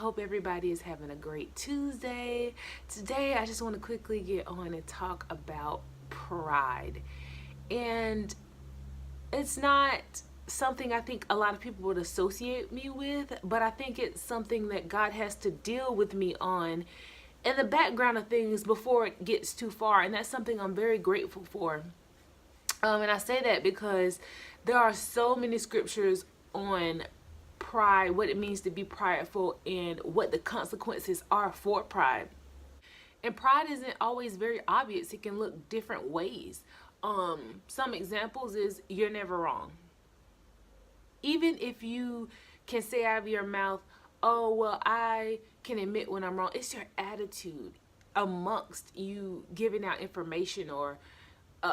hope everybody is having a great Tuesday. Today, I just want to quickly get on and talk about pride. And it's not something I think a lot of people would associate me with, but I think it's something that God has to deal with me on in the background of things before it gets too far. And that's something I'm very grateful for. And I say that because there are so many scriptures on pride, what it means to be prideful, and what the consequences are for pride. And pride isn't always very obvious. It can look different ways. Some examples is you're never wrong. Even if you can say out of your mouth, oh, well, I can admit when I'm wrong. It's your attitude amongst you giving out information, or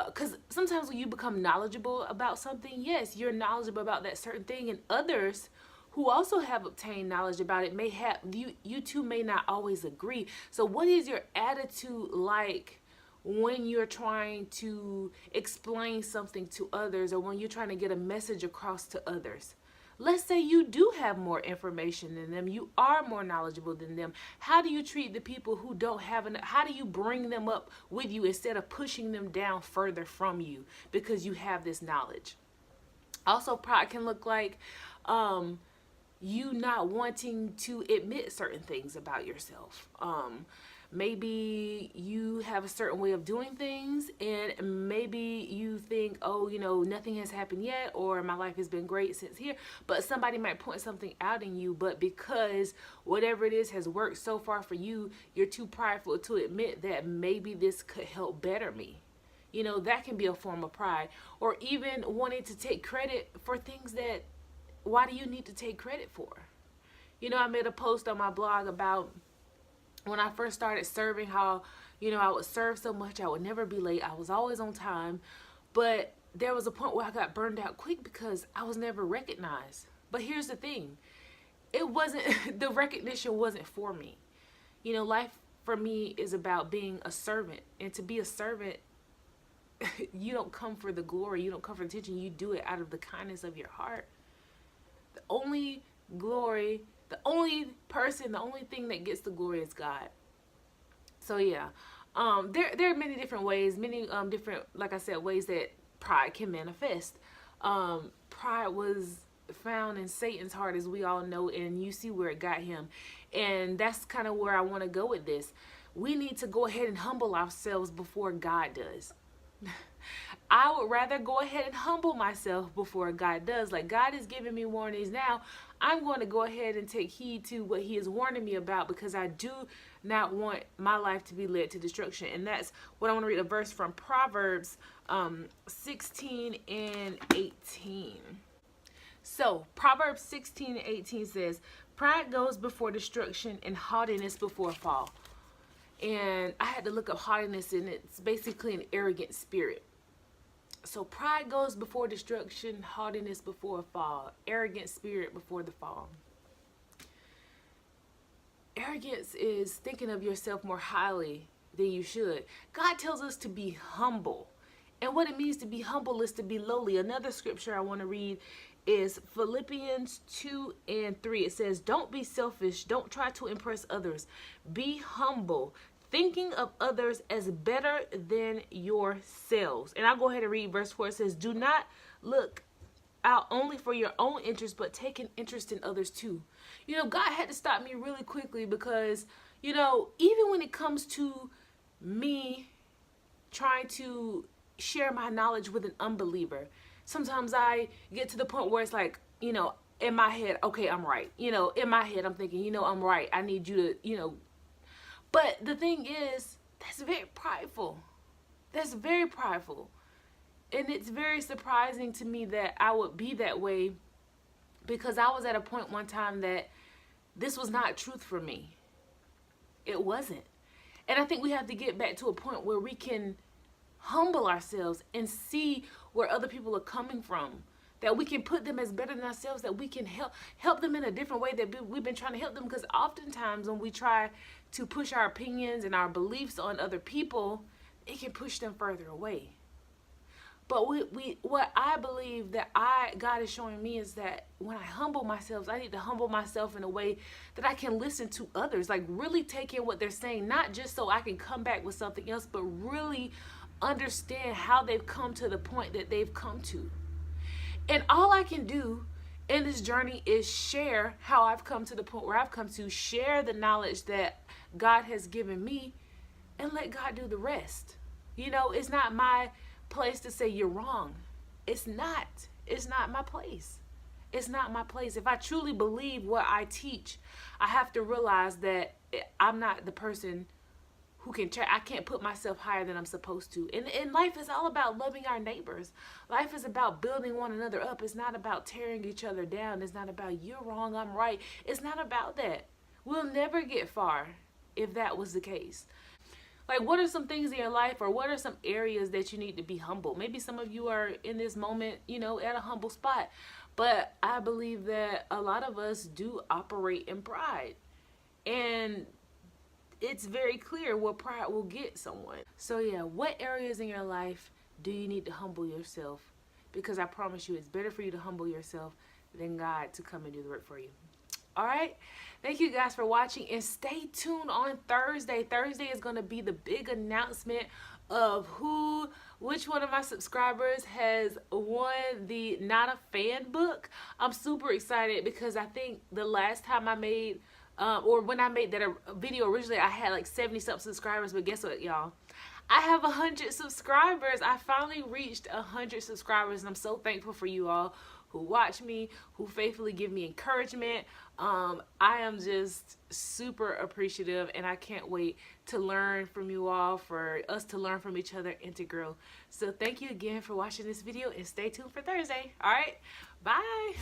because sometimes when you become knowledgeable about something, yes, you're knowledgeable about that certain thing, and others who also have obtained knowledge about it may have, you two may not always agree. So what is your attitude like when you're trying to explain something to others, or when you're trying to get a message across to others? Let's say you do have more information than them, you are more knowledgeable than them. How do you treat the people who don't have enough? How do you bring them up with you instead of pushing them down further from you because you have this knowledge? Also, pride can look like you not wanting to admit certain things about yourself. Maybe you have a certain way of doing things, and maybe you think, oh, nothing has happened yet, or my life has been great since here. But somebody might point something out in you, but because whatever it is has worked so far for you, you're too prideful to admit that maybe this could help better me. That can be a form of pride. Or even wanting to take credit for things that, why do you need to take credit for? I made a post on my blog about when I first started serving, how, I would serve so much, I would never be late, I was always on time. But there was a point where I got burned out quick because I was never recognized. But here's the thing, it wasn't, the recognition wasn't for me. Life for me is about being a servant. And to be a servant, you don't come for the glory, you don't come for attention, you do it out of the kindness of your heart. The only glory, the only person, the only thing that gets the glory is God. So yeah, there are many different ways, many different, like I said, ways that pride can manifest. Pride was found in Satan's heart, as we all know, and you see where it got him. And that's kind of where I want to go with this. We need to go ahead and humble ourselves before God does. I would rather go ahead and humble myself before God does. Like, God is giving me warnings now. I'm going to go ahead and take heed to what he is warning me about, because I do not want my life to be led to destruction. And that's what I want to read, a verse from Proverbs 16 and 18. So Proverbs 16 and 18 says, pride goes before destruction and haughtiness before a fall. And I had to look up haughtiness, and it's basically an arrogant spirit. So pride goes before destruction, haughtiness before a fall, arrogant spirit before the fall. Arrogance is thinking of yourself more highly than you should. God tells us to be humble. And what it means to be humble is to be lowly. Another scripture I want to read is Philippians 2 and 3. It says, don't be selfish. Don't try to impress others. Be humble, thinking of others as better than yourselves. And I'll go ahead and read verse 4. It says, do not look out only for your own interest, but take an interest in others too. God had to stop me really quickly, because, even when it comes to me trying to share my knowledge with an unbeliever, sometimes I get to the point where it's like, in my head, okay, I'm right. In my head, I'm thinking, I'm right. I need you to, But the thing is, that's very prideful. That's very prideful. And it's very surprising to me that I would be that way, because I was at a point one time that this was not truth for me. It wasn't. And I think we have to get back to a point where we can humble ourselves and see where other people are coming from, that we can put them as better than ourselves, that we can help them in a different way that we've been trying to help them. Because oftentimes when we try to push our opinions and our beliefs on other people, it can push them further away. But what I believe that God is showing me is that when I humble myself, I need to humble myself in a way that I can listen to others, like really take in what they're saying, not just so I can come back with something else, but really understand how they've come to the point that they've come to. And all I can do in this journey is share how I've come to the point where I've come to, share the knowledge that God has given me, and let God do the rest. You know, it's not my place to say you're wrong. It's not. It's not my place. It's not my place. If I truly believe what I teach, I have to realize that I'm not the person who can I can't put myself higher than I'm supposed to. And life is all about loving our neighbors. Life is about building one another up. It's not about tearing each other down. It's not about you're wrong, I'm right. It's not about that. We'll never get far if that was the case. Like, what are some things in your life, or what are some areas that you need to be humble? Maybe some of you are in this moment, you know, at a humble spot. But I believe that a lot of us do operate in pride. And it's very clear what pride will get someone. So yeah, what areas in your life do you need to humble yourself? Because I promise you, it's better for you to humble yourself than God to come and do the work for you. All right, thank you guys for watching, and stay tuned on Thursday. Thursday is going to be the big announcement of which one of my subscribers has won the Not a Fan book. I'm super excited because I think the last time I made or when I made that video originally, I had like 70 something subscribers, but guess what, y'all? I have 100 subscribers. I finally reached 100 subscribers, and I'm so thankful for you all who watch me, who faithfully give me encouragement. I am just super appreciative, and I can't wait to learn from you all, for us to learn from each other and to grow. So thank you again for watching this video, and stay tuned for Thursday. All right, bye.